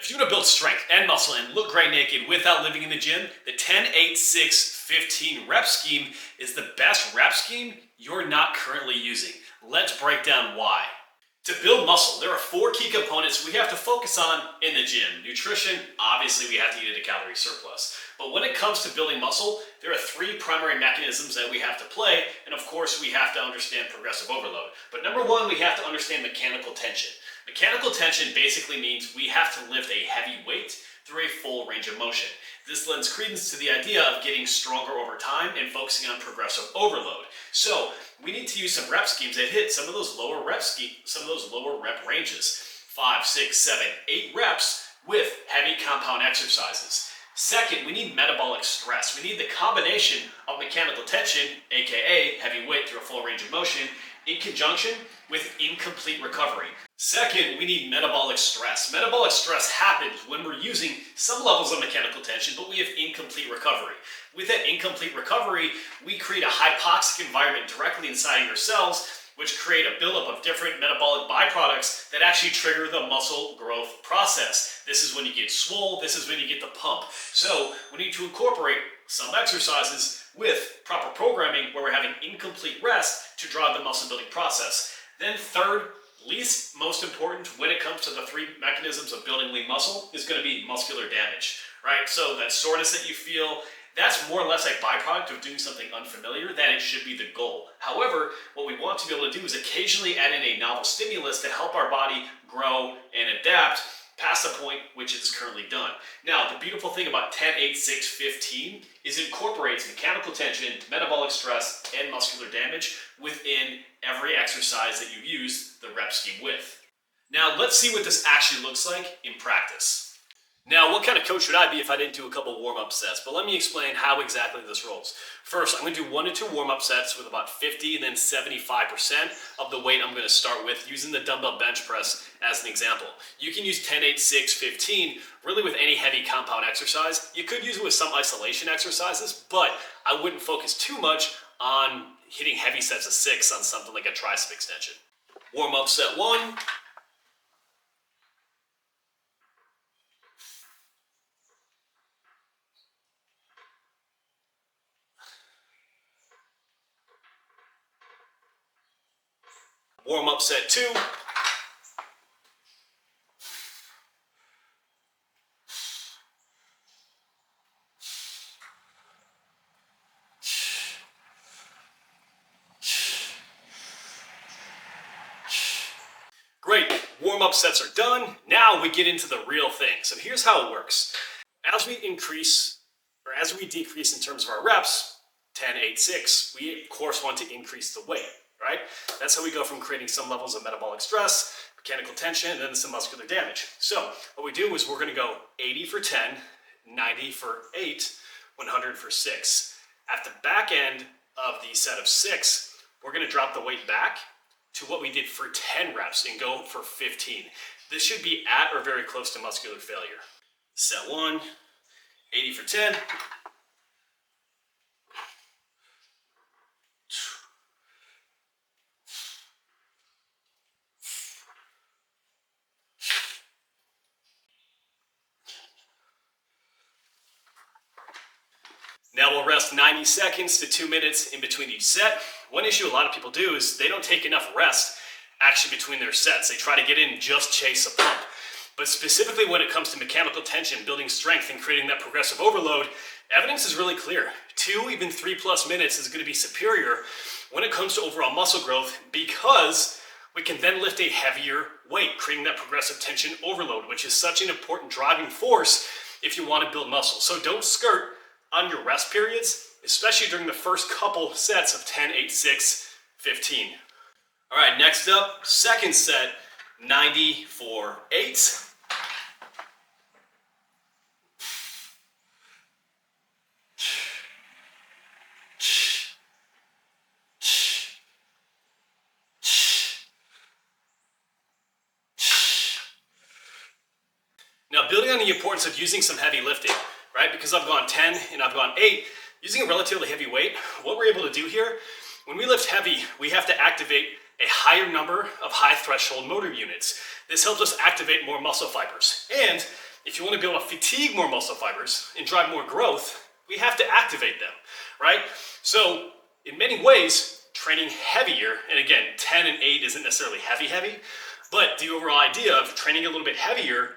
If you want to build strength and muscle and look great naked without living in the gym, the 10-8-6-15 rep scheme is the best rep scheme you're not currently using. Let's break down why. To build muscle, there are 4 key components we have to focus on in the gym. Nutrition, obviously we have to eat at a calorie surplus. But when it comes to building muscle, there are 3 primary mechanisms that we have to play, and of course we have to understand progressive overload. But number 1, we have to understand mechanical tension. Mechanical tension basically means we have to lift a heavy weight through a full range of motion. This lends credence to the idea of getting stronger over time and focusing on progressive overload. So we need to use some rep schemes that hit some of those lower rep ranges. 5, 6, 7, 8 reps with heavy compound exercises. Second, we need metabolic stress. We need the combination of mechanical tension, aka heavy weight through a full range of motion, in conjunction with incomplete recovery. Second, we need metabolic stress. Metabolic stress happens when we're using some levels of mechanical tension, but we have incomplete recovery. With that incomplete recovery, we create a hypoxic environment directly inside of your cells, which create a buildup of different metabolic byproducts that actually trigger the muscle growth process. This is when you get swole, this is when you get the pump. So we need to incorporate some exercises with proper programming where we're having incomplete rest to drive the muscle building process. Then third, least most important when it comes to the 3 mechanisms of building lean muscle is going to be muscular damage, right? So that soreness that you feel, that's more or less a byproduct of doing something unfamiliar than it should be the goal. However, what we want to be able to do is occasionally add in a novel stimulus to help our body grow and adapt past the point which it is currently done. Now, the beautiful thing about 10-8-6-15 is it incorporates mechanical tension, metabolic stress, and muscular damage within every exercise that you use the rep scheme with. Now, let's see what this actually looks like in practice. Now, what kind of coach would I be if I didn't do a couple warm-up sets? But let me explain how exactly this rolls. First, I'm going to do 1 to 2 warm-up sets with about 50 and then 75% of the weight I'm going to start with using the dumbbell bench press as an example. You can use 10-8-6-15 really with any heavy compound exercise. You could use it with some isolation exercises, but I wouldn't focus too much on hitting heavy sets of 6 on something like a tricep extension. Warm-up set 1. Warm-up set 2. Great, warm-up sets are done. Now we get into the real thing. So here's how it works. As we decrease in terms of our reps, 10-8-6, we of course want to increase the weight. Right? That's how we go from creating some levels of metabolic stress, mechanical tension, and then some muscular damage. So what we do is we're going to go 80 for 10, 90 for 8, 100 for 6. At the back end of the set of 6, we're going to drop the weight back to what we did for 10 reps and go for 15. This should be at or very close to muscular failure. Set 1, 80 for 10. Now we'll rest 90 seconds to 2 minutes in between each set. One issue a lot of people do is they don't take enough rest actually between their sets. They try to get in, just chase a pump. But specifically when it comes to mechanical tension, building strength, and creating that progressive overload, evidence is really clear. 2, even 3+ minutes is going to be superior when it comes to overall muscle growth because we can then lift a heavier weight, creating that progressive tension overload, which is such an important driving force if you want to build muscle. So don't skirt on your rest periods, especially during the first couple sets of 10-8-6-15. All right, next up, second set, 90 for 8. Now, building on the importance of using some heavy lifting, right? Because I've gone 10 and I've gone 8, using a relatively heavy weight, what we're able to do here, when we lift heavy, we have to activate a higher number of high threshold motor units. This helps us activate more muscle fibers. And if you want to be able to fatigue more muscle fibers and drive more growth, we have to activate them, right? So in many ways, training heavier, and again, 10 and 8 isn't necessarily heavy, but the overall idea of training a little bit heavier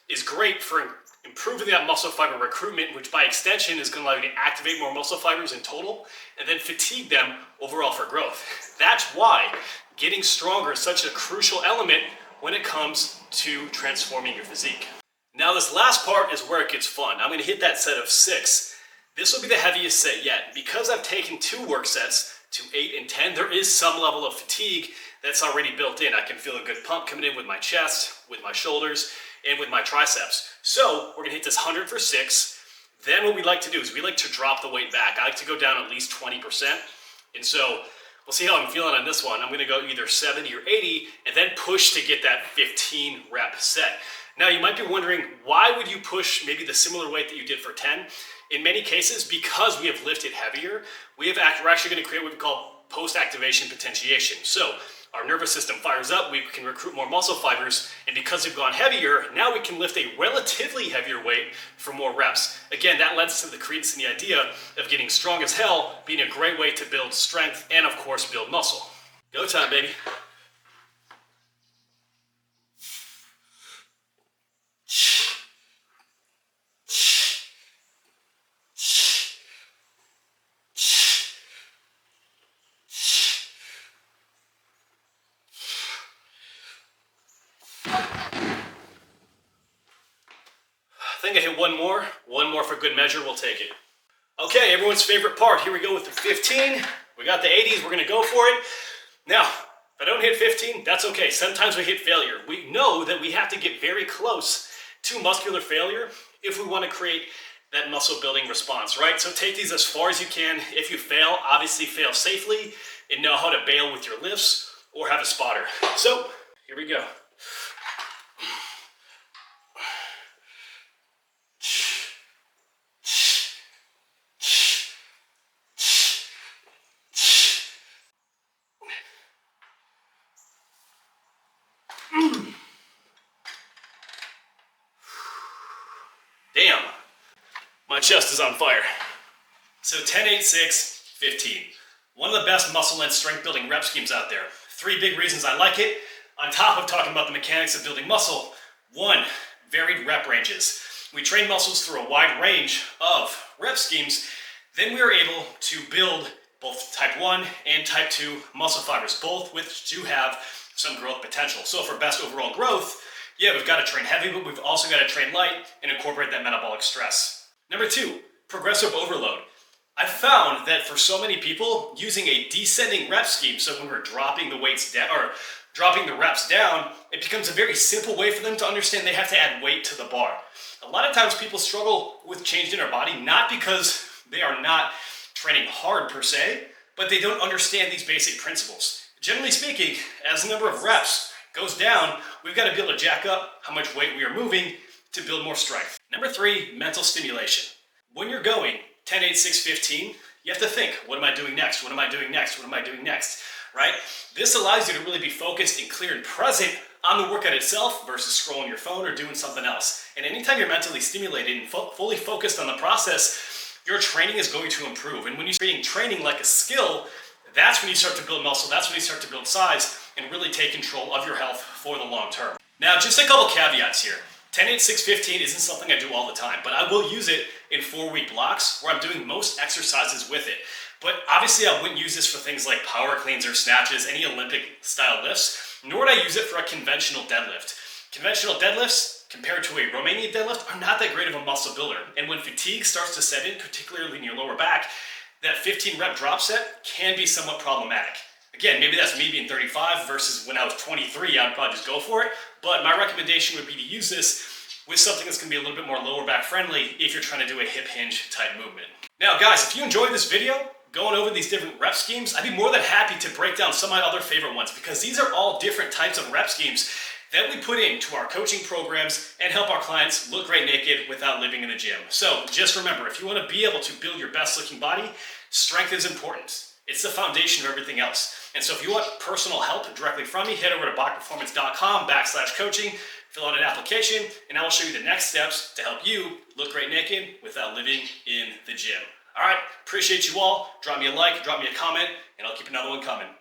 is great for improving that muscle fiber recruitment, which by extension is going to allow you to activate more muscle fibers in total and then fatigue them overall for growth. That's why getting stronger is such a crucial element when it comes to transforming your physique. Now this last part is where it gets fun. I'm going to hit that set of 6. This will be the heaviest set yet. Because I've taken 2 work sets to 8 and 10, there is some level of fatigue that's already built in. I can feel a good pump coming in with my chest, with my shoulders, and with my triceps. So we're gonna hit this 100 for 6. Then what we like to do is we like to drop the weight back. I like to go down at least 20%. And so we'll see how I'm feeling on this one. I'm gonna go either 70 or 80 and then push to get that 15 rep set. Now you might be wondering, why would you push maybe the similar weight that you did for 10? In many cases, because we have lifted heavier, we're actually gonna create what we call post-activation potentiation. So our nervous system fires up, we can recruit more muscle fibers, and because we've gone heavier, now we can lift a relatively heavier weight for more reps. Again, that lends to the credence in the idea of getting strong as hell being a great way to build strength and of course build muscle. Go time, baby. I think I hit one more for good measure, we'll take it. Okay, everyone's favorite part, here we go with the 15. We got the 80s, we're gonna go for it. Now, if I don't hit 15, that's okay. Sometimes we hit failure. We know that we have to get very close to muscular failure if we wanna create that muscle building response, right? So take these as far as you can. If you fail, obviously fail safely and know how to bail with your lifts or have a spotter. So, here we go. Damn, my chest is on fire. So 10, 8, 6, 15. One of the best muscle and strength building rep schemes out there. 3 big reasons I like it. On top of talking about the mechanics of building muscle, 1, varied rep ranges. We train muscles through a wide range of rep schemes, then we are able to build both type 1 and type 2 muscle fibers, both which do have some growth potential. So for best overall growth, yeah, we've got to train heavy, but we've also got to train light and incorporate that metabolic stress. Number 2, progressive overload. I've found that for so many people, using a descending rep scheme, so when we're dropping the weights down or dropping the reps down, it becomes a very simple way for them to understand they have to add weight to the bar. A lot of times people struggle with change in their body, not because they are not training hard per se, but they don't understand these basic principles. Generally speaking, as the number of reps goes down, we've got to be able to jack up how much weight we are moving to build more strength. Number 3, mental stimulation. When you're going 10, 8, 6, 15, you have to think, what am I doing next? What am I doing next? What am I doing next? Right? This allows you to really be focused and clear and present on the workout itself versus scrolling your phone or doing something else. And anytime you're mentally stimulated and fully focused on the process, your training is going to improve. And when you're treating training like a skill, that's when you start to build muscle, that's when you start to build size and really take control of your health for the long term. Now, just a couple caveats here. 10, 8, 6, 15 isn't something I do all the time, but I will use it in 4-week blocks where I'm doing most exercises with it. But obviously I wouldn't use this for things like power cleans or snatches, any Olympic style lifts, nor would I use it for a conventional deadlift. Conventional deadlifts compared to a Romanian deadlift are not that great of a muscle builder. And when fatigue starts to set in, particularly in your lower back, that 15 rep drop set can be somewhat problematic. Again, maybe that's me being 35 versus when I was 23, I'd probably just go for it. But my recommendation would be to use this with something that's gonna be a little bit more lower back friendly if you're trying to do a hip hinge type movement. Now guys, if you enjoyed this video, going over these different rep schemes, I'd be more than happy to break down some of my other favorite ones because these are all different types of rep schemes that we put into our coaching programs and help our clients look great naked without living in the gym. So just remember, if you wanna be able to build your best looking body, strength is important. It's the foundation of everything else. And so if you want personal help directly from me, head over to bodyperformance.com/coaching, fill out an application, and I will show you the next steps to help you look great naked without living in the gym. All right, appreciate you all. Drop me a like, drop me a comment, and I'll keep another one coming.